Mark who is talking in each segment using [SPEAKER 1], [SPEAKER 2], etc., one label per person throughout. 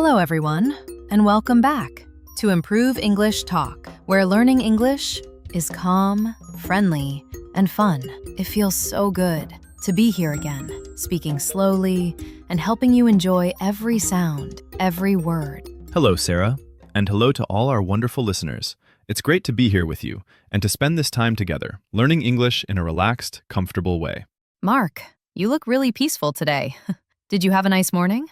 [SPEAKER 1] Hello, everyone, and welcome back to Improve English Talk, where learning English is calm, friendly, and fun. It feels so good to be here again, speaking slowly and helping you enjoy every sound, every word.
[SPEAKER 2] Hello, Sarah, and hello to all our wonderful listeners. It's great to be here with you and to spend this time together, learning English in a relaxed, comfortable way.
[SPEAKER 1] Mark, you look really peaceful today. Did you have a nice morning?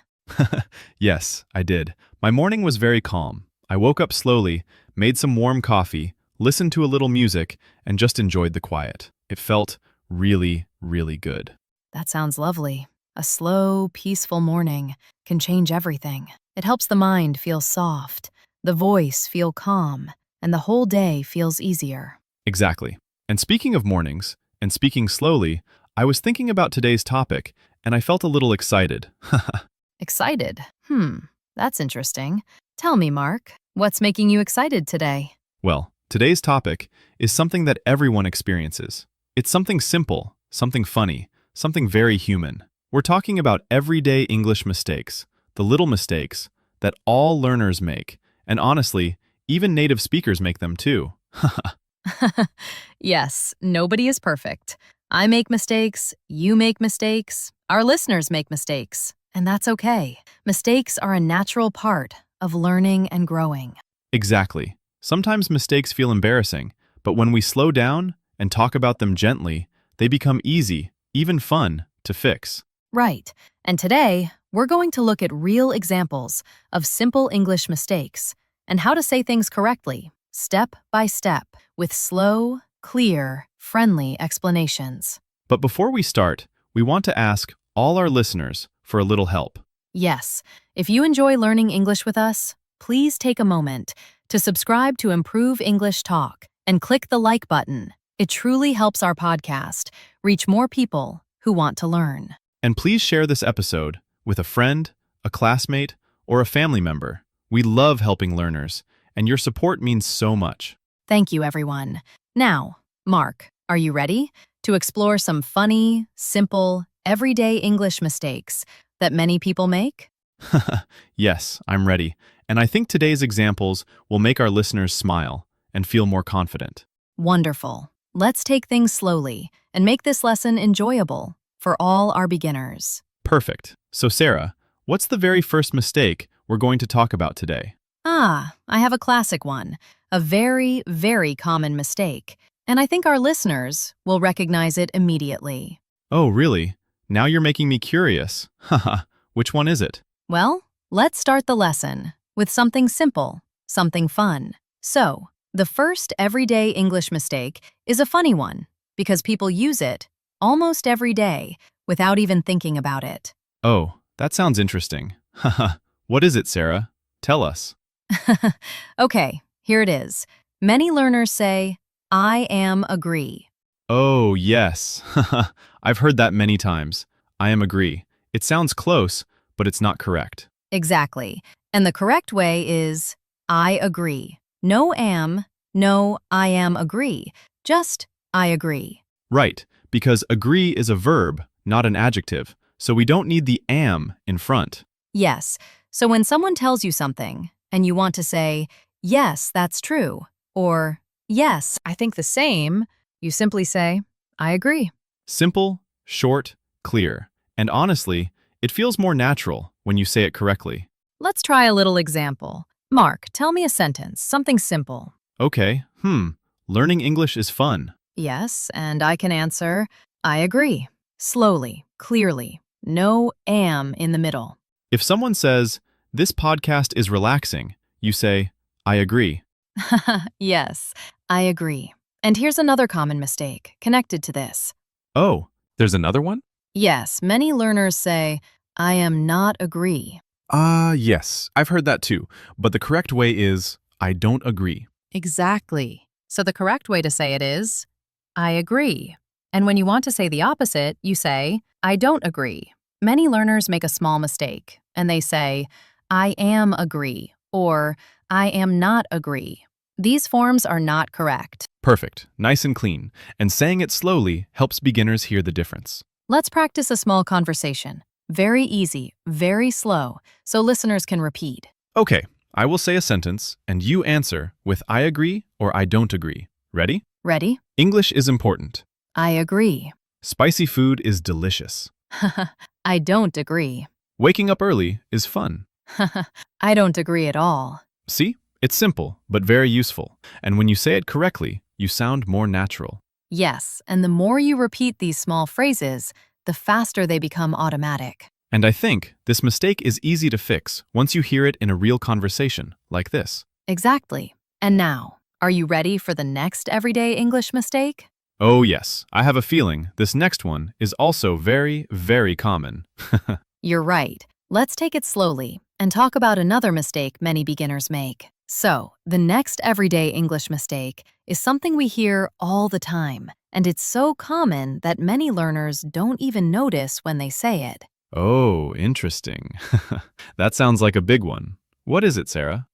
[SPEAKER 2] Yes, I did. My morning was very calm. I woke up slowly, made some warm coffee, listened to a little music, and just enjoyed the quiet. It felt really, really good.
[SPEAKER 1] That sounds lovely. A slow, peaceful morning can change everything. It helps the mind feel soft, the voice feel calm, and the whole day feels easier.
[SPEAKER 2] Exactly. And speaking of mornings, and speaking slowly, I was thinking about today's topic, and I felt a little excited.
[SPEAKER 1] Excited? That's interesting. Tell me, Mark, what's making you excited today?
[SPEAKER 2] Well, today's topic is something that everyone experiences. It's something simple, something funny, something very human. We're talking about everyday English mistakes, the little mistakes that all learners make, and honestly, even native speakers make them too.
[SPEAKER 1] Yes, nobody is perfect. I make mistakes, you make mistakes, our listeners make mistakes, and that's okay. Mistakes are a natural part of learning and growing.
[SPEAKER 2] Exactly. Sometimes mistakes feel embarrassing, but when we slow down and talk about them gently, they become easy, even fun, to fix.
[SPEAKER 1] Right. And today, we're going to look at real examples of simple English mistakes and how to say things correctly, step by step, with slow, clear, friendly explanations.
[SPEAKER 2] But before we start, we want to ask all our listeners for a little help.
[SPEAKER 1] Yes, if you enjoy learning English with us, please take a moment to subscribe to Improve English Talk and click the like button. It truly helps our podcast reach more people who want to learn.
[SPEAKER 2] And please share this episode with a friend, a classmate, or a family member. We love helping learners, and your support means so much.
[SPEAKER 1] Thank you, everyone. Now, Mark, are you ready to explore some funny, simple, everyday English mistakes that many people make?
[SPEAKER 2] Yes, I'm ready. And I think today's examples will make our listeners smile and feel more confident.
[SPEAKER 1] Wonderful. Let's take things slowly and make this lesson enjoyable for all our beginners.
[SPEAKER 2] Perfect. So, Sarah, what's the very first mistake we're going to talk about today?
[SPEAKER 1] I have a classic one, a very, very common mistake, and I think our listeners will recognize it immediately.
[SPEAKER 2] Oh, really? Now you're making me curious. Haha, which one is it?
[SPEAKER 1] Well, let's start the lesson with something simple, something fun. So, the first everyday English mistake is a funny one because people use it almost every day without even thinking about it.
[SPEAKER 2] Oh, that sounds interesting. Haha, what is it, Sarah? Tell us.
[SPEAKER 1] Okay, here it is. Many learners say, I am agree.
[SPEAKER 2] Oh, yes. I've heard that many times. I am agree. It sounds close, but it's not correct.
[SPEAKER 1] Exactly. And the correct way is, I agree. No am, no I am agree. Just, I agree.
[SPEAKER 2] Right, because agree is a verb, not an adjective, so we don't need the am in front.
[SPEAKER 1] Yes. So when someone tells you something, and you want to say, yes, that's true, or yes, I think the same, you simply say, I agree.
[SPEAKER 2] Simple, short, clear. And honestly, it feels more natural when you say it correctly.
[SPEAKER 1] Let's try a little example. Mark, tell me a sentence, something simple.
[SPEAKER 2] Okay, learning English is fun.
[SPEAKER 1] Yes, and I can answer, I agree. Slowly, clearly, no am in the middle.
[SPEAKER 2] If someone says, this podcast is relaxing, you say, I agree.
[SPEAKER 1] Yes, I agree. And here's another common mistake connected to this.
[SPEAKER 2] Oh, there's another one?
[SPEAKER 1] Yes, many learners say, I am not agree.
[SPEAKER 2] Yes, I've heard that too. But the correct way is, I don't agree.
[SPEAKER 1] Exactly. So the correct way to say it is, I agree. And when you want to say the opposite, you say, I don't agree. Many learners make a small mistake, and they say, I am agree, or I am not agree. These forms are not correct.
[SPEAKER 2] Perfect, nice and clean. And saying it slowly helps beginners hear the difference.
[SPEAKER 1] Let's practice a small conversation. Very easy, very slow, so listeners can repeat.
[SPEAKER 2] Okay, I will say a sentence, and you answer with I agree or I don't agree. Ready?
[SPEAKER 1] Ready?
[SPEAKER 2] English is important.
[SPEAKER 1] I agree.
[SPEAKER 2] Spicy food is delicious.
[SPEAKER 1] I don't agree.
[SPEAKER 2] Waking up early is fun.
[SPEAKER 1] I don't agree at all.
[SPEAKER 2] See? It's simple, but very useful. And when you say it correctly, you sound more natural.
[SPEAKER 1] Yes, and the more you repeat these small phrases, the faster they become automatic.
[SPEAKER 2] And I think this mistake is easy to fix once you hear it in a real conversation, like this.
[SPEAKER 1] Exactly. And now, are you ready for the next everyday English mistake?
[SPEAKER 2] Oh yes, I have a feeling this next one is also very, very common.
[SPEAKER 1] You're right. Let's take it slowly and talk about another mistake many beginners make. So, the next everyday English mistake is something we hear all the time, and it's so common that many learners don't even notice when they say it.
[SPEAKER 2] Oh, interesting. That sounds like a big one. What is it, Sarah?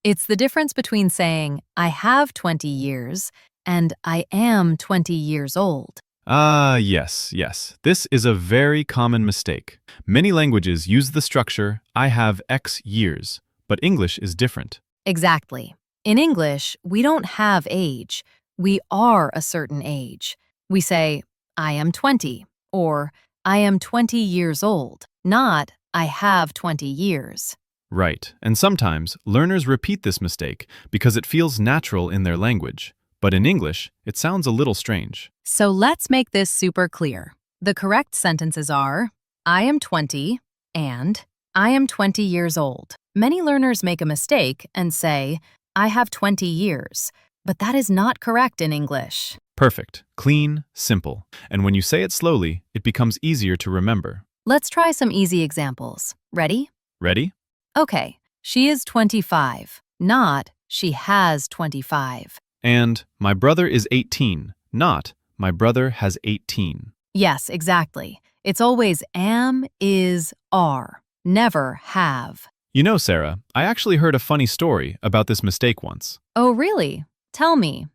[SPEAKER 1] It's the difference between saying, I have 20 years, and I am 20 years old.
[SPEAKER 2] Yes. This is a very common mistake. Many languages use the structure, I have X years, but English is different.
[SPEAKER 1] Exactly. In English, we don't have age. We are a certain age. We say, I am 20, or I am 20 years old, not I have 20 years.
[SPEAKER 2] Right, and sometimes learners repeat this mistake because it feels natural in their language. But in English, it sounds a little strange.
[SPEAKER 1] So let's make this super clear. The correct sentences are, I am 20 and I am 20 years old. Many learners make a mistake and say, I have 20 years, but that is not correct in English.
[SPEAKER 2] Perfect, clean, simple. And when you say it slowly, it becomes easier to remember.
[SPEAKER 1] Let's try some easy examples. Ready?
[SPEAKER 2] Ready?
[SPEAKER 1] Okay, she is 25, not she has 25.
[SPEAKER 2] And my brother is 18, not my brother has 18.
[SPEAKER 1] Yes, exactly. It's always am, is, are, never have.
[SPEAKER 2] You know, Sarah, I actually heard a funny story about this mistake once.
[SPEAKER 1] Oh, really? Tell me.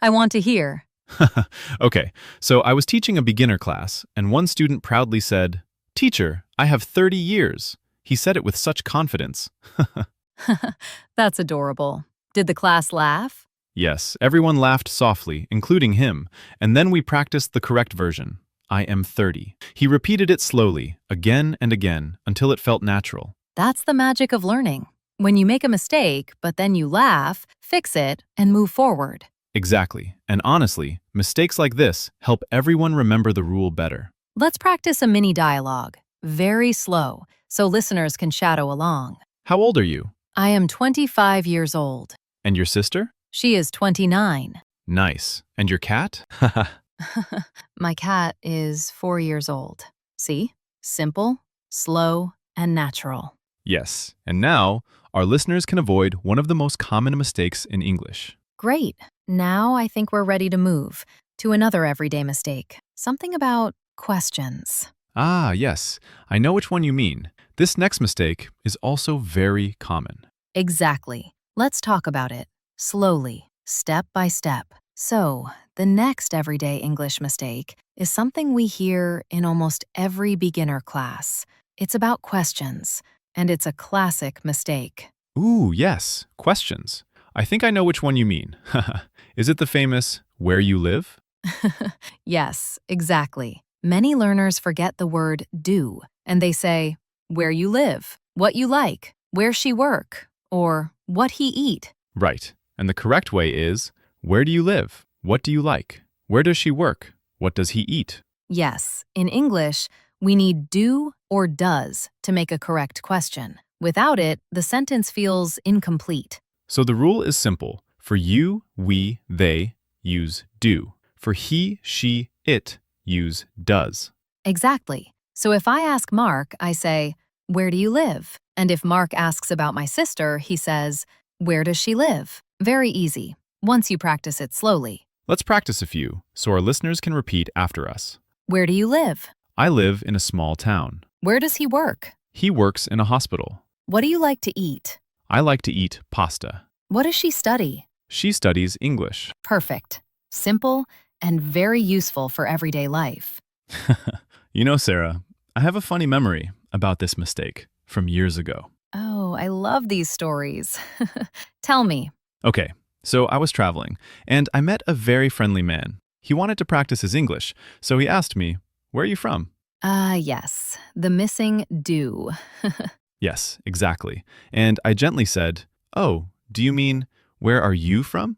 [SPEAKER 1] I want to hear.
[SPEAKER 2] Okay, so I was teaching a beginner class, and one student proudly said, Teacher, I have 30 years. He said it with such confidence.
[SPEAKER 1] That's adorable. Did the class laugh?
[SPEAKER 2] Yes, everyone laughed softly, including him, and then we practiced the correct version. I am 30. He repeated it slowly, again and again, until it felt natural.
[SPEAKER 1] That's the magic of learning. When you make a mistake, but then you laugh, fix it, and move forward.
[SPEAKER 2] Exactly, and honestly, mistakes like this help everyone remember the rule better.
[SPEAKER 1] Let's practice a mini dialogue, very slow, so listeners can shadow along.
[SPEAKER 2] How old are you?
[SPEAKER 1] I am 25 years old.
[SPEAKER 2] And your sister?
[SPEAKER 1] She is 29.
[SPEAKER 2] Nice. And your cat?
[SPEAKER 1] My cat is 4 years old. See? Simple, slow, and natural.
[SPEAKER 2] Yes, and now our listeners can avoid one of the most common mistakes in English.
[SPEAKER 1] Great. Now I think we're ready to move to another everyday mistake. Something about questions.
[SPEAKER 2] Ah, yes, I know which one you mean. This next mistake is also very common.
[SPEAKER 1] Exactly. Let's talk about it. Slowly, step by step. So, the next everyday English mistake is something we hear in almost every beginner class. It's about questions, and it's a classic mistake.
[SPEAKER 2] Ooh, yes, questions. I think I know which one you mean. Is it the famous, where you live?
[SPEAKER 1] Yes, exactly. Many learners forget the word do, and they say, where you live, what you like, where she work, or what he eat.
[SPEAKER 2] Right, and the correct way is, where do you live? What do you like? Where does she work? What does he eat?
[SPEAKER 1] Yes, in English, we need do or does to make a correct question. Without it, the sentence feels incomplete.
[SPEAKER 2] So the rule is simple. For you, we, they, use do. For he, she, it, use does.
[SPEAKER 1] Exactly. So if I ask Mark, I say, where do you live? And if Mark asks about my sister, he says, where does she live? Very easy, once you practice it slowly.
[SPEAKER 2] Let's practice a few, so our listeners can repeat after us.
[SPEAKER 1] Where do you live?
[SPEAKER 2] I live in a small town.
[SPEAKER 1] Where does he work?
[SPEAKER 2] He works in a hospital.
[SPEAKER 1] What do you like to eat?
[SPEAKER 2] I like to eat pasta.
[SPEAKER 1] What does she study?
[SPEAKER 2] She studies English.
[SPEAKER 1] Perfect. Simple and very useful for everyday life.
[SPEAKER 2] You know, Sarah, I have a funny memory about this mistake from years ago.
[SPEAKER 1] Oh, I love these stories. Tell me.
[SPEAKER 2] Okay, so I was traveling, and I met a very friendly man. He wanted to practice his English, so he asked me, "Where are you from?"
[SPEAKER 1] Yes, the missing do.
[SPEAKER 2] Yes, exactly. And I gently said, "Oh, do you mean, where are you from?"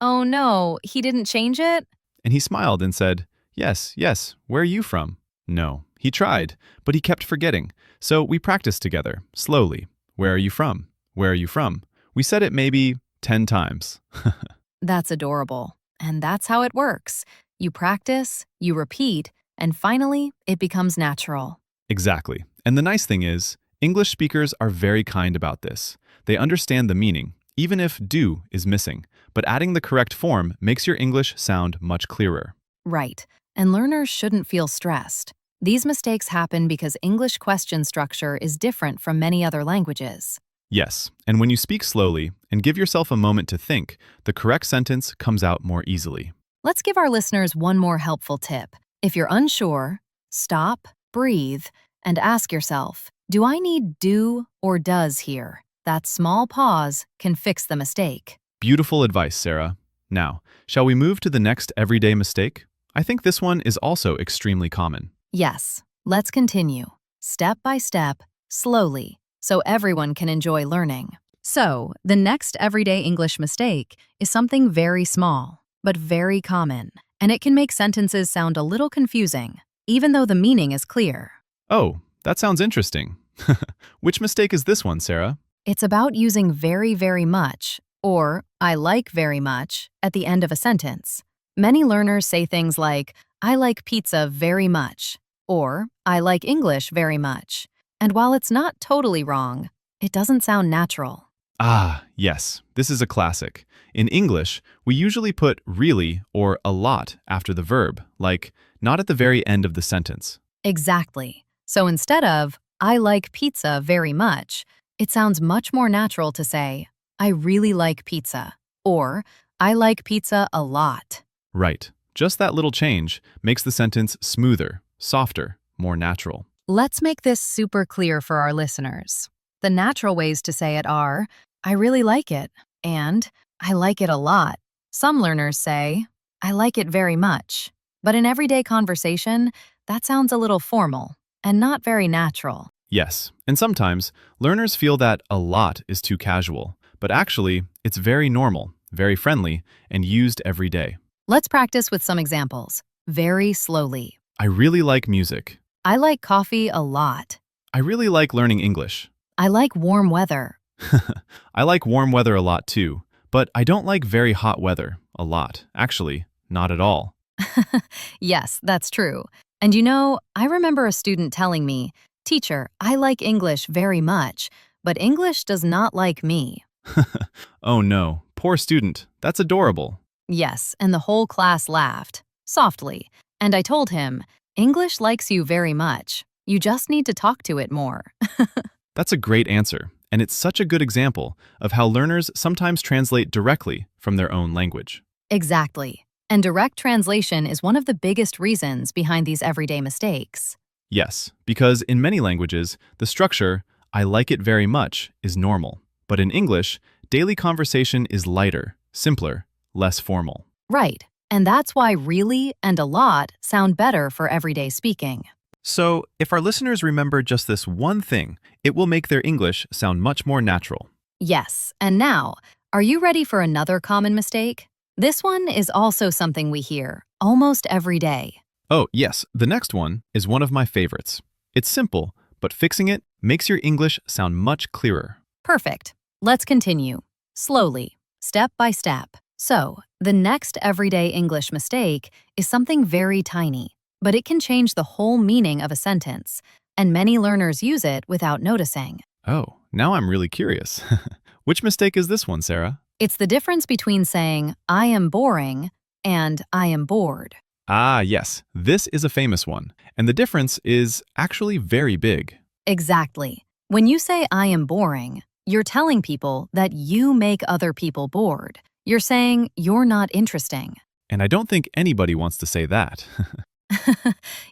[SPEAKER 1] Oh no, he didn't change it?
[SPEAKER 2] And he smiled and said, "Yes, yes, where are you from?" No, he tried, but he kept forgetting. So we practiced together, slowly. "Where are you from? Where are you from?" We said it maybe 10 times.
[SPEAKER 1] That's adorable. And that's how it works. You practice, you repeat, and finally, it becomes natural.
[SPEAKER 2] Exactly. And the nice thing is, English speakers are very kind about this. They understand the meaning, even if do is missing. But adding the correct form makes your English sound much clearer.
[SPEAKER 1] Right. And learners shouldn't feel stressed. These mistakes happen because English question structure is different from many other languages.
[SPEAKER 2] Yes, and when you speak slowly and give yourself a moment to think, the correct sentence comes out more easily.
[SPEAKER 1] Let's give our listeners one more helpful tip. If you're unsure, stop, breathe, and ask yourself, do I need do or does here? That small pause can fix the mistake.
[SPEAKER 2] Beautiful advice, Sarah. Now, shall we move to the next everyday mistake? I think this one is also extremely common.
[SPEAKER 1] Yes, let's continue, step by step, slowly, so everyone can enjoy learning. So, the next everyday English mistake is something very small, but very common, and it can make sentences sound a little confusing, even though the meaning is clear.
[SPEAKER 2] Oh, that sounds interesting. Which mistake is this one, Sarah?
[SPEAKER 1] It's about using very, very much, or I like very much, at the end of a sentence. Many learners say things like, I like pizza very much, or I like English very much. And while it's not totally wrong, it doesn't sound natural.
[SPEAKER 2] Ah, yes, this is a classic. In English, we usually put really or a lot after the verb, like not at the very end of the sentence.
[SPEAKER 1] Exactly. So instead of, I like pizza very much, it sounds much more natural to say, I really like pizza, or I like pizza a lot.
[SPEAKER 2] Right. Just that little change makes the sentence smoother, softer, more natural.
[SPEAKER 1] Let's make this super clear for our listeners. The natural ways to say it are, I really like it, and I like it a lot. Some learners say, I like it very much. But in everyday conversation, that sounds a little formal and not very natural.
[SPEAKER 2] Yes, and sometimes learners feel that a lot is too casual, but actually, it's very normal, very friendly, and used every day.
[SPEAKER 1] Let's practice with some examples, very slowly.
[SPEAKER 2] I really like music.
[SPEAKER 1] I like coffee a lot.
[SPEAKER 2] I really like learning English.
[SPEAKER 1] I like warm weather.
[SPEAKER 2] I like warm weather a lot too, but I don't like very hot weather a lot. Actually, not at all.
[SPEAKER 1] Yes, that's true. And you know, I remember a student telling me, Teacher, I like English very much, but English does not like me.
[SPEAKER 2] Oh no, poor student. That's adorable.
[SPEAKER 1] Yes, and the whole class laughed, softly, and I told him, English likes you very much. You just need to talk to it more.
[SPEAKER 2] That's a great answer, and it's such a good example of how learners sometimes translate directly from their own language.
[SPEAKER 1] Exactly. And direct translation is one of the biggest reasons behind these everyday mistakes.
[SPEAKER 2] Yes, because in many languages, the structure, I like it very much, is normal. But in English, daily conversation is lighter, simpler, less formal.
[SPEAKER 1] Right. And that's why really and a lot sound better for everyday speaking.
[SPEAKER 2] So, if our listeners remember just this one thing, it will make their English sound much more natural.
[SPEAKER 1] Yes. And now, are you ready for another common mistake? This one is also something we hear almost every day.
[SPEAKER 2] Oh, yes, the next one is one of my favorites. It's simple, but fixing it makes your English sound much clearer.
[SPEAKER 1] Perfect. Let's continue. Slowly, step by step. So, the next everyday English mistake is something very tiny, but it can change the whole meaning of a sentence, and many learners use it without noticing.
[SPEAKER 2] Oh, now I'm really curious. Which mistake is this one, Sarah?
[SPEAKER 1] It's the difference between saying, I am boring, and I am bored.
[SPEAKER 2] Ah, yes, this is a famous one. And the difference is actually very big.
[SPEAKER 1] Exactly. When you say, I am boring, you're telling people that you make other people bored. You're saying you're not interesting.
[SPEAKER 2] And I don't think anybody wants to say that.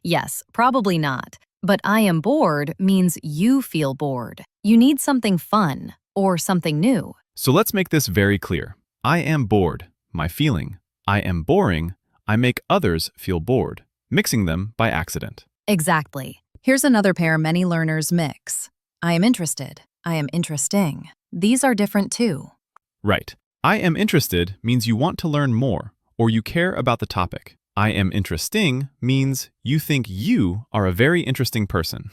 [SPEAKER 1] Yes, probably not. But I am bored means you feel bored. You need something fun or something new.
[SPEAKER 2] So let's make this very clear. I am bored, my feeling. I am boring, I make others feel bored, mixing them by accident.
[SPEAKER 1] Exactly. Here's another pair many learners mix. I am interested. I am interesting. These are different too.
[SPEAKER 2] Right. I am interested means you want to learn more, or you care about the topic. I am interesting means you think you are a very interesting person.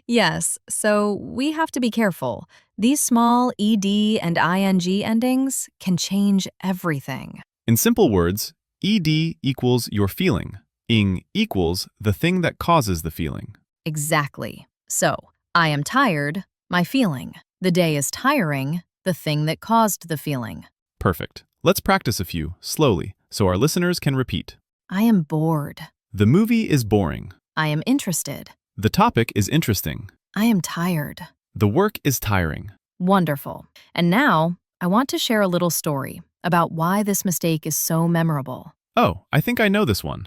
[SPEAKER 1] Yes, so we have to be careful. These small ed and ing endings can change everything.
[SPEAKER 2] In simple words, ed equals your feeling. Ing equals the thing that causes the feeling.
[SPEAKER 1] Exactly. So, I am tired, my feeling. The day is tiring, the thing that caused the feeling.
[SPEAKER 2] Perfect. Let's practice a few, slowly, so our listeners can repeat.
[SPEAKER 1] I am bored.
[SPEAKER 2] The movie is boring.
[SPEAKER 1] I am interested.
[SPEAKER 2] The topic is interesting.
[SPEAKER 1] I am tired.
[SPEAKER 2] The work is tiring.
[SPEAKER 1] Wonderful. And now, I want to share a little story about why this mistake is so memorable.
[SPEAKER 2] Oh, I think I know this one.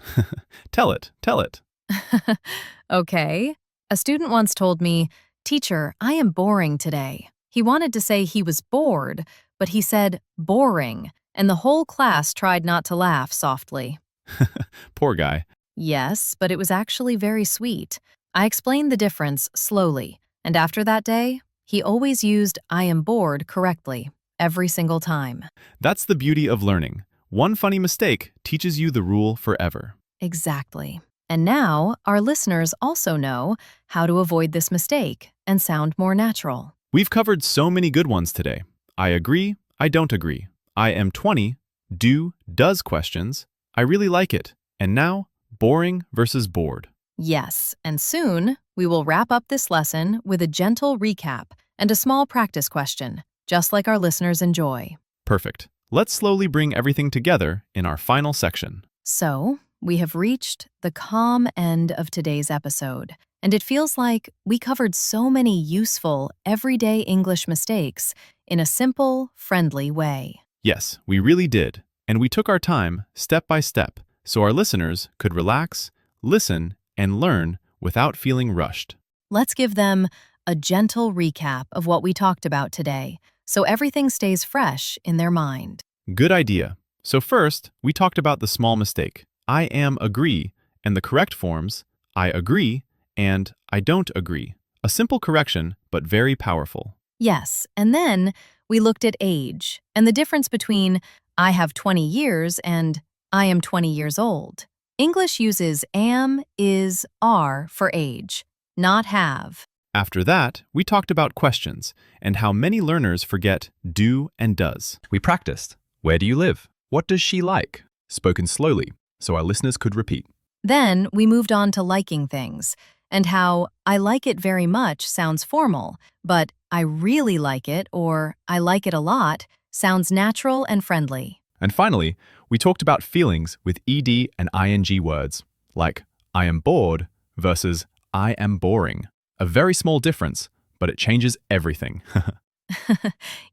[SPEAKER 2] Tell it, tell it.
[SPEAKER 1] Okay. A student once told me, "Teacher, I am boring today." He wanted to say he was bored, but he said boring, and the whole class tried not to laugh softly.
[SPEAKER 2] Poor guy.
[SPEAKER 1] Yes, but it was actually very sweet. I explained the difference slowly, and after that day, he always used I am bored correctly, every single time.
[SPEAKER 2] That's the beauty of learning. One funny mistake teaches you the rule forever.
[SPEAKER 1] Exactly. And now, our listeners also know how to avoid this mistake and sound more natural.
[SPEAKER 2] We've covered so many good ones today. I agree, I don't agree. I am 20, do, does questions. I really like it. And now, boring versus bored.
[SPEAKER 1] Yes, and soon we will wrap up this lesson with a gentle recap and a small practice question, just like our listeners enjoy.
[SPEAKER 2] Perfect. Let's slowly bring everything together in our final section.
[SPEAKER 1] So, we have reached the calm end of today's episode, and it feels like we covered so many useful, everyday English mistakes in a simple, friendly way.
[SPEAKER 2] Yes, we really did. And we took our time, step by step, so our listeners could relax, listen, and learn without feeling rushed.
[SPEAKER 1] Let's give them a gentle recap of what we talked about today, so everything stays fresh in their mind.
[SPEAKER 2] Good idea. So first, we talked about the small mistake. I am agree, and the correct forms, I agree and I don't agree. A simple correction, but very powerful.
[SPEAKER 1] Yes, and then we looked at age and the difference between I have 20 years and I am 20 years old. English uses am, is, are for age, not have.
[SPEAKER 2] After that, we talked about questions and how many learners forget do and does.
[SPEAKER 3] We practiced. Where do you live? What does she like? Spoken slowly, so our listeners could repeat.
[SPEAKER 1] Then we moved on to liking things and how I like it very much sounds formal, but I really like it or I like it a lot sounds natural and friendly.
[SPEAKER 3] And finally, we talked about feelings with ed and ing words, like I am bored versus I am boring. A very small difference, but it changes everything.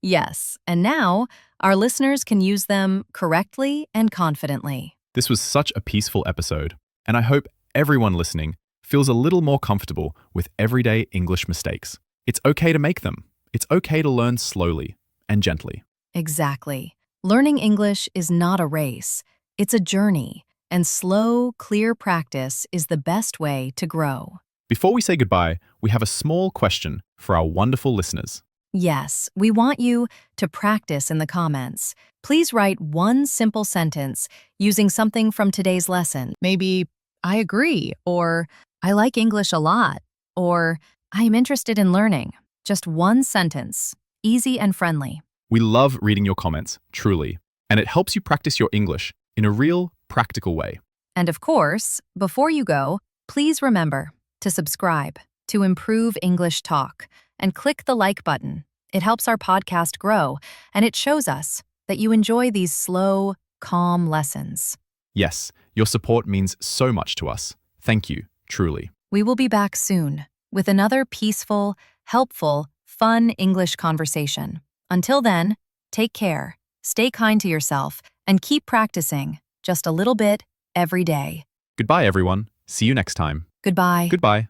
[SPEAKER 1] Yes, and now our listeners can use them correctly and confidently.
[SPEAKER 2] This was such a peaceful episode, and I hope everyone listening feels a little more comfortable with everyday English mistakes. It's okay to make them. It's okay to learn slowly and gently.
[SPEAKER 1] Exactly. Learning English is not a race, it's a journey, and slow, clear practice is the best way to grow.
[SPEAKER 2] Before we say goodbye, we have a small question for our wonderful listeners.
[SPEAKER 1] Yes, we want you to practice in the comments. Please write one simple sentence using something from today's lesson. Maybe, I agree, or I like English a lot, or I am interested in learning. Just one sentence, easy and friendly.
[SPEAKER 2] We love reading your comments, truly, and it helps you practice your English in a real, practical way.
[SPEAKER 1] And of course, before you go, please remember to subscribe to improve English talk and click the like button. It helps our podcast grow, and it shows us that you enjoy these slow, calm lessons.
[SPEAKER 2] Yes, your support means so much to us. Thank you, truly.
[SPEAKER 1] We will be back soon with another peaceful, helpful, fun English conversation. Until then, take care, stay kind to yourself, and keep practicing just a little bit every day.
[SPEAKER 3] Goodbye, everyone. See you next time.
[SPEAKER 1] Goodbye.
[SPEAKER 3] Goodbye.